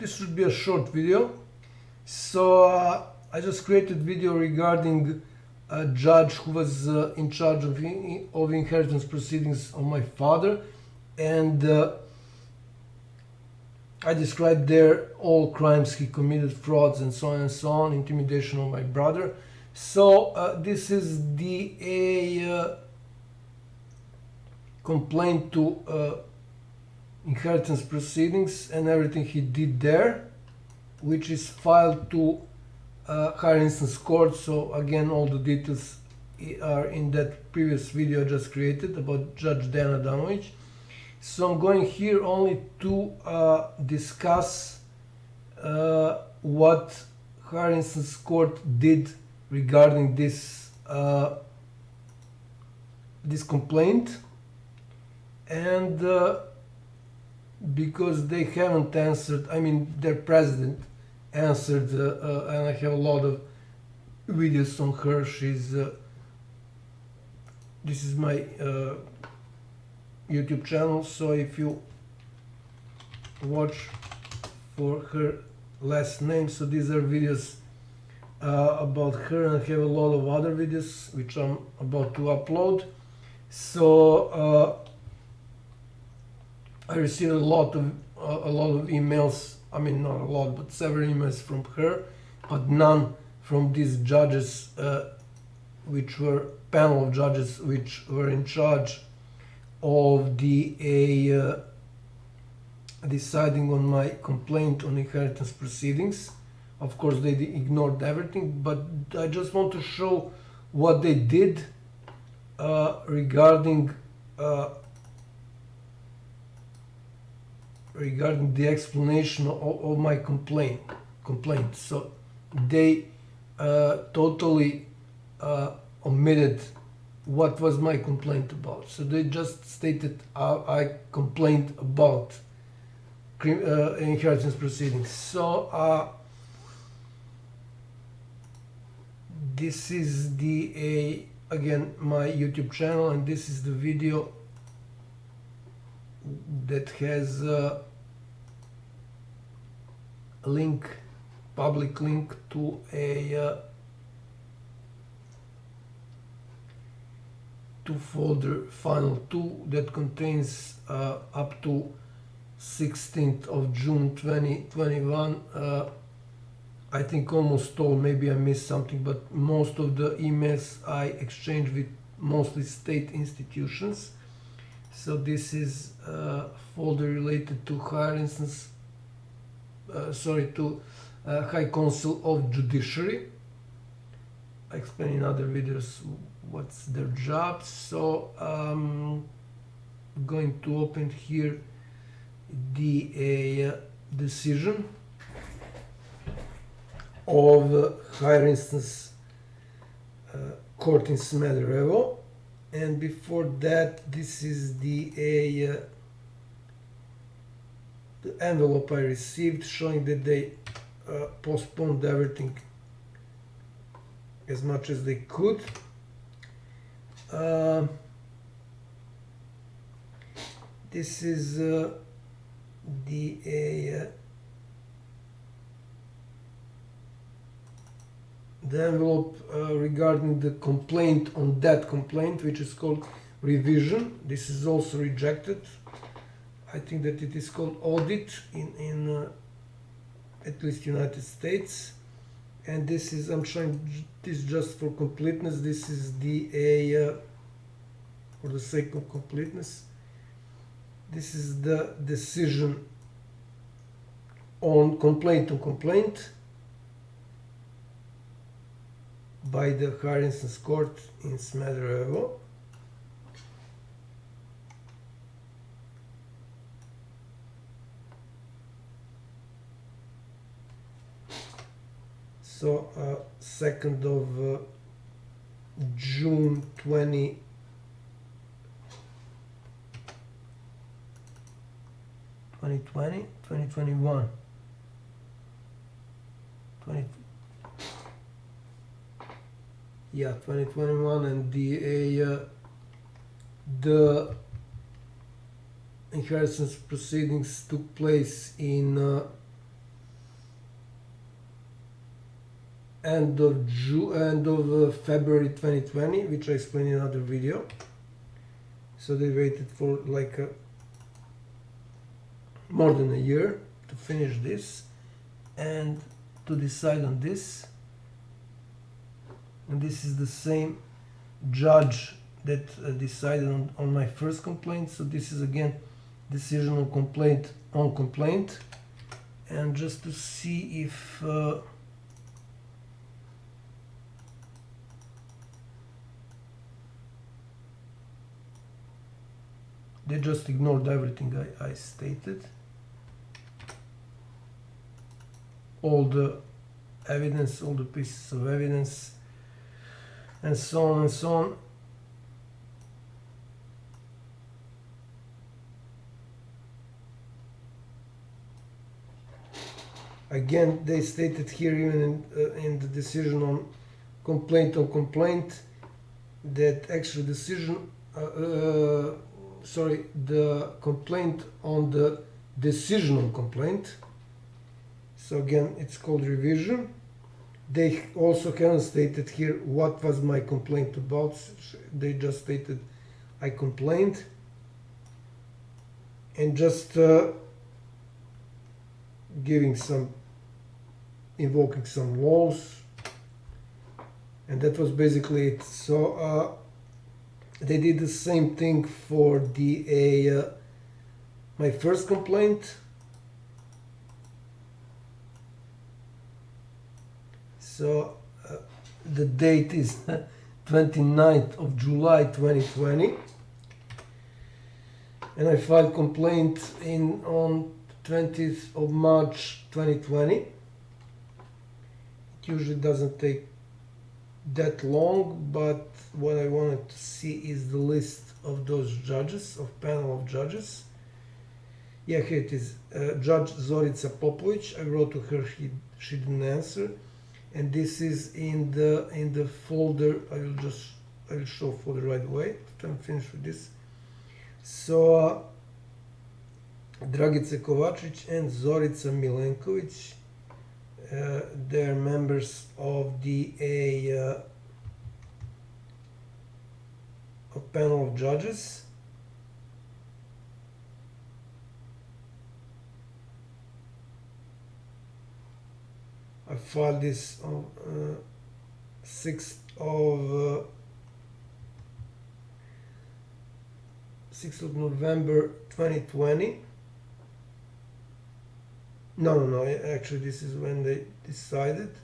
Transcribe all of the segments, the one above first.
this should be a short video. So I just created video regarding a judge who was in charge of inheritance proceedings on my father, and I described there all crimes he committed, frauds and so on, intimidation of my brother. So this is the complaint to inheritance proceedings and everything he did there, which is filed to higher instance court. So again, all the details are in that previous video I just created about Judge Dejan Adamovic. So I'm going here only to discuss what higher instance court did regarding this this complaint, and because they haven't answered, I mean their president answered, and I have a lot of videos on her. She's this is my YouTube channel, so if you watch for her last name, so these are videos about her, and I have a lot of other videos which I'm about to upload. So I received a lot of emails, I mean not a lot, but several emails from her, but none from these judges, which were panel of judges which were in charge of the deciding on my complaint on inheritance proceedings. Of course they ignored everything, but I just want to show what they did regarding the explanation of my complaint. So they totally omitted what was my complaint about. So they just stated I complained about inheritance proceedings. So this is the again my YouTube channel, and this is the video that has a link, public link to a folder final 2 that contains up to 16th of June 2021. I think almost all, maybe I missed something, but most of the emails I exchanged with mostly state institutions. So this is a folder related to higher instance, to High Council of Judiciary. I explain in other videos what's their job. So I'm going to open here the decision of higher instance court in Smederevo, and before that, this is the envelope I received showing that they postponed everything as much as they could. This is the envelope regarding the complaint on that complaint, which is called revision. This is also rejected. I think that it is called audit in at least United States. And this is, I'm showing this just for completeness. This is the for the sake of completeness. This is the decision on complaint by the higher instance court in Smederevo. So 2nd of June 2021. 2021, and the inheritance proceedings took place in end of February 2020, which I explained in another video. So they waited for like more than a year to finish this and to decide on this. And this is the same judge that decided on my first complaint. So this is again decision on complaint. And just to see if they just ignored everything I stated. All the evidence, all the pieces of evidence, and so on and so on. Again, they stated here even in the decision on complaint that actual decision, sorry, the complaint on the decision on complaint. So again, it's called revision. They also haven't stated here what was my complaint about. They just stated I complained, and just invoking some laws, and that was basically it. So they did the same thing for the my first complaint. So the date is 29th of July 2020, and I filed complaint on 20th of March 2020. It usually doesn't take that long, but what I wanted to see is the list of those judges, of panel of judges. Yeah, here it is. Judge ZORICA Popovic. I wrote to her, she didn't answer. And this is in the folder. I will show folder right away after I'm finished with this. So DRAGICA KOVACEVIC and ZORICA MILENKOVIC, they're members of the a panel of judges. I filed this on 6th of November 2020. No, actually this is when they decided.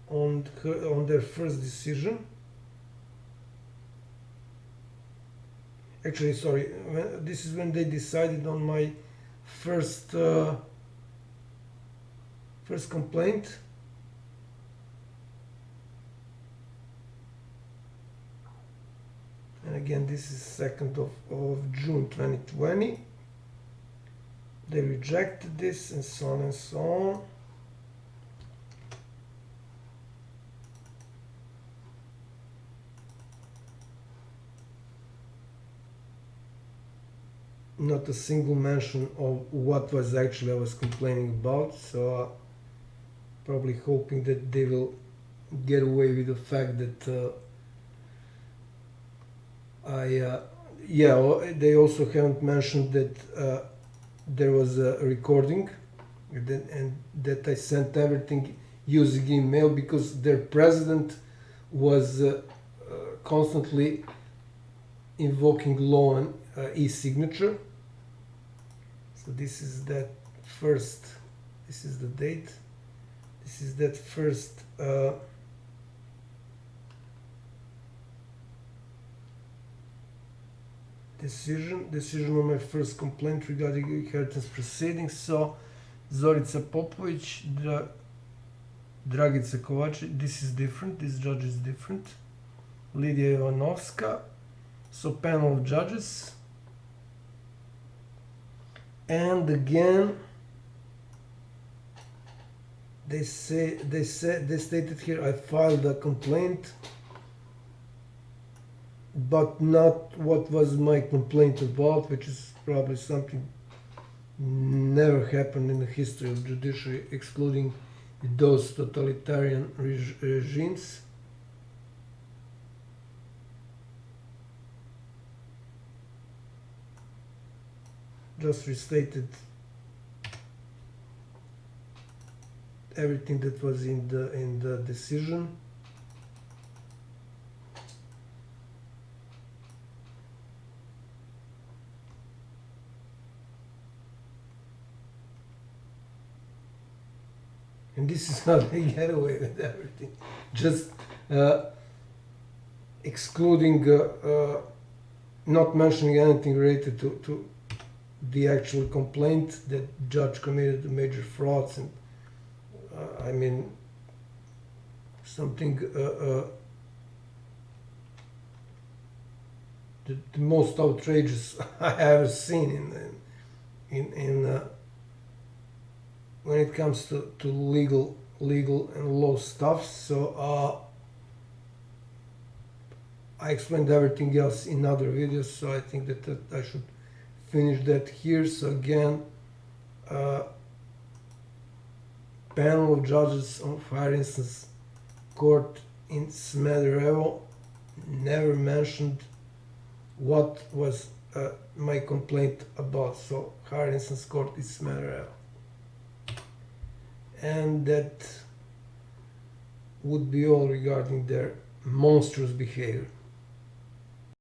On their first decision. Actually, sorry, this is when they decided on my first complaint. And again, this is 2nd of June 2020. They rejected this, and so on and so on. Not a single mention of what was actually I was complaining about, so probably hoping that they will get away with the fact that they also haven't mentioned that there was a recording and that I sent everything using email, because their president was constantly invoking law and e-signature. So this is that first, this is the date, this is that first decision on my first complaint regarding inheritance proceedings. So ZORICA Popovic, DRAGICA KOVACEVIC, this is different, this judge is different. LIDIJA JOVANOVSKA, so panel of judges. And again, they stated here I filed a complaint, but not what was my complaint about, which is probably something never happened in the history of judiciary, excluding those totalitarian regimes. Just restated everything that was in the decision. And this is how they get away with everything. Just excluding, not mentioning anything related to the actual complaint that judge committed major frauds and I mean something the most outrageous I ever seen in when it comes to legal and law stuff. So I explained everything else in other videos, so I think that I should finish that here. So again, panel of judges on higher instance court in Smederevo never mentioned what was my complaint about. So higher instance court is Smederevo, and that would be all regarding their monstrous behavior.